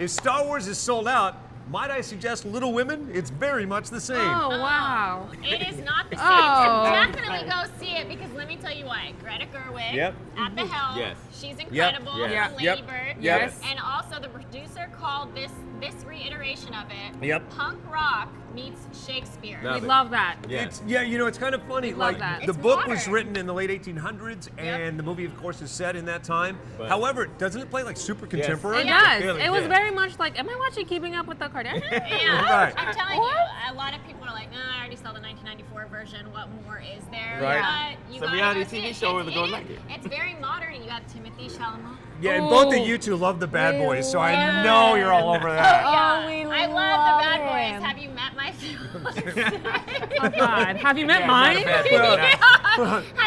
If Star Wars is sold out, might I suggest Little Women? It's very much the same. Oh, wow. It is not the same. Oh. Definitely go see it because let me tell you why. Greta Gerwig at the helm. Yes. She's incredible. Yep. From Lady Bird. Yes. And also the producer called this reiteration of it. Yep. Punk rock meets Shakespeare. We love that. Yeah. It's kind of funny. Love Like that. the It's book was modern. written in the late 1800s, and the movie, of course, is set in that time. But- However, doesn't it play like super contemporary? It Yeah. does. Really It was did. very much like, am I watching Keeping Up with the Kardashians? Yeah, Right. I'm telling you, a lot of people are like, I already saw the 1994 version. What more is there? Right. But you It's a gotta reality go see TV it. show It's- with a girl like it. It's very modern. You have Timothee Chalamet. Yeah, and both of Ooh. you two love the Bad We Boys, so I love know you're all over that. Oh, we I love love the Bad him. Boys. Have you met my fiance? Oh, God. Have you met mine? Have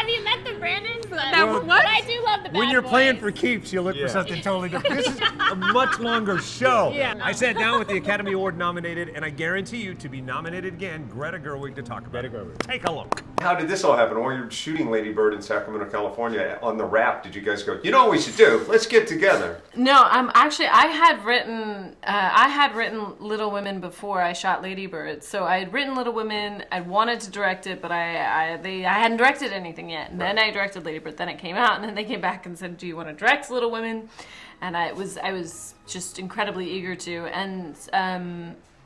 you met the Brandons? But I do love the Bad When you're Boys. playing for keeps, you look for Yeah. something totally different. This is a much longer show. Yeah. I sat down with the Academy Award nominated, and I guarantee you to be nominated again, Greta Gerwig, to talk about it. Take a look. How did this all happen? While you're shooting Lady Bird in Sacramento, California, on the wrap, did you guys go, you know what we should do? Let's get together. No, actually I had written Little Women before I shot Lady Bird. So I had written Little Women. I wanted to direct it, but I hadn't directed anything yet. And then I directed Lady Bird. Then it came out, and then they came back and said, "Do you want to direct Little Women?" And I was just incredibly eager to. And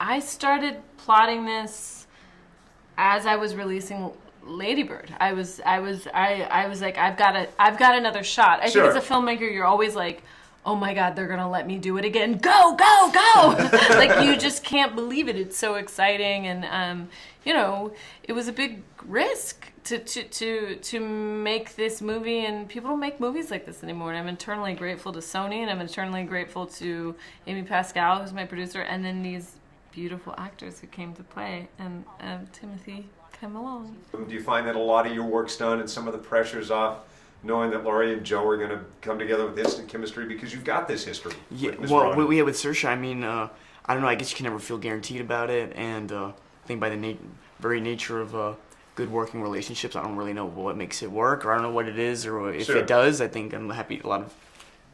I started plotting this as I was releasing Lady Bird. I was like, I've got another shot. I Sure. think as a filmmaker, you're always like, oh my God, they're gonna let me do it again. Go, go, go! Like, you just can't believe it. It's so exciting, and it was a big risk to make this movie, and people don't make movies like this anymore. And I'm eternally grateful to Sony, and I'm eternally grateful to Amy Pascal, who's my producer, and then these beautiful actors who came to play, and Timothee came along. Do you find that a lot of your work's done and some of the pressure's off, knowing that Laurie and Joe are going to come together with instant chemistry because you've got this history? Yeah, with Ms. well, Ronan? we had with Saoirse, I mean, I don't know, I guess you can never feel guaranteed about it, and I think by the very nature of good working relationships, I don't really know what makes it work, or I don't know what it is, or if Sure. it does. I think I'm happy, a lot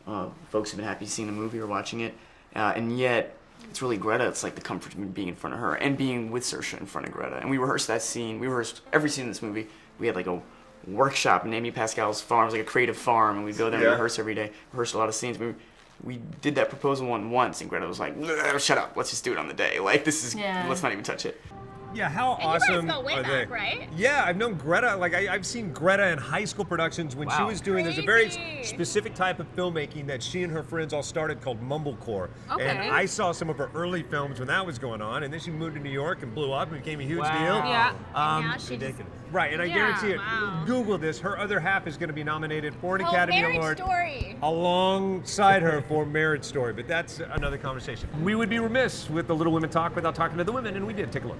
of folks have been happy seeing the movie or watching it, and yet, it's really Greta. It's like the comfort of being in front of her and being with Saoirse in front of Greta. And we rehearsed that scene. We rehearsed every scene in this movie. We had like a workshop in Amy Pascal's farm. It was like a creative farm, and we'd go there and rehearse every day. Rehearsed a lot of scenes. We did that proposal one once, and Greta was like, "Shut up. Let's just do it on the day. Like, this is, let's not even touch it." Yeah, how And awesome you guys go way are they? back, right? Yeah, I've known Greta. Like I've seen Greta in high school productions when she was doing. There's a very Crazy. specific type of filmmaking that she and her friends all started called mumblecore. Okay. And I saw some of her early films when that was going on, and then she moved to New York and blew up and became a huge deal. Yeah. And now she ridiculous. Right, and I Yeah, guarantee it. wow. Google this. Her other half is going to be nominated for an Oh, Academy Marriage Award. Story. Alongside her for Marriage Story, but that's another conversation. We would be remiss with the Little Women talk without talking to the women, and we did. Take a look.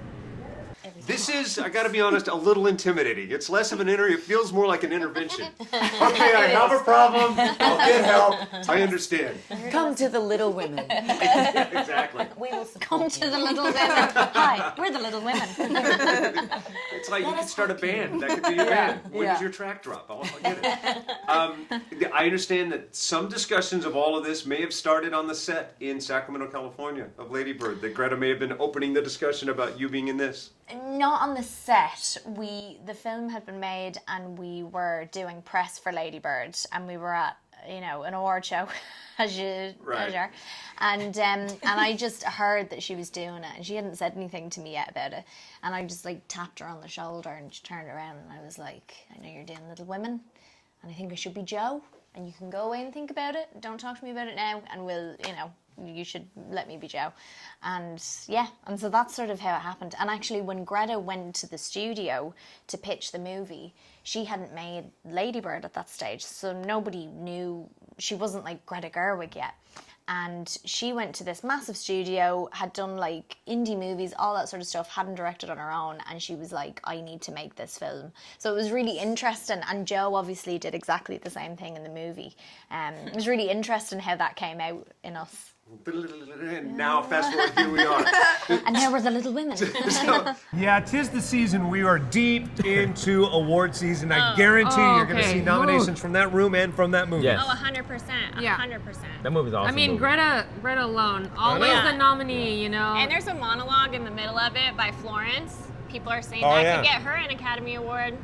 This is, I gotta be honest, a little intimidating. It's less of an interview, it feels more like an intervention. Okay, I have a problem, I'll get help, I understand. Come to the Little Women. Exactly. We will Come to the Little Women. Hi, we're the Little Women. It's like you could start a band, that could be your band. When does your track drop? I'll get it. I understand that some discussions of all of this may have started on the set in Sacramento, California of Lady Bird, that Greta may have been opening the discussion about you being in this. Not on the set. The film had been made and we were doing press for Lady Bird, and we were at, an award show, as you are. And I just heard that she was doing it, and she hadn't said anything to me yet about it. And I just tapped her on the shoulder, and she turned around, and I was like, I know you're doing Little Women, and I think I should be Joe, and you can go away and think about it. Don't talk to me about it now, and we'll, you should let me be Joe. And so that's sort of how it happened. And actually, when Greta went to the studio to pitch the movie, she hadn't made Lady Bird at that stage, so nobody knew. She wasn't like Greta Gerwig yet. And she went to this massive studio, had done indie movies, all that sort of stuff, hadn't directed on her own, and she was like, I need to make this film. So it was really interesting, and Joe obviously did exactly the same thing in the movie. It was really interesting how that came out in us. And now, fast forward, here we are. And now we're the Little Women. Yeah, 'tis the season. We are deep into award season. I guarantee you're going to see nominations from that room and from that movie. Oh, 100%. Yeah. 100%. That movie's awesome. I mean, Greta alone, always Yeah. the nominee, you know. And there's a monologue in the middle of it by Florence. People are saying Oh, that yeah. could get her an Academy Award.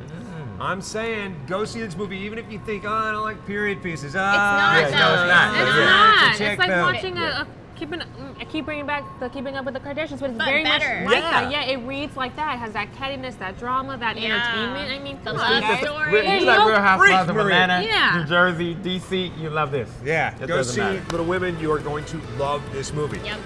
I'm saying, go see this movie, even if you think, oh, I don't like period pieces. It's not, It's Check like them. watching I keep bringing back the Keeping Up with the Kardashians, but it's But very better. much like that. Yeah, it reads like that. It has that cattiness, that drama, that Yeah. entertainment. I mean, The come love on. story. There You you like go. Real Housewives of Maria. Atlanta, Yeah. New Jersey, DC, you love this. Yeah, It go doesn't see matter. Little Women. You are going to love this movie. Yep.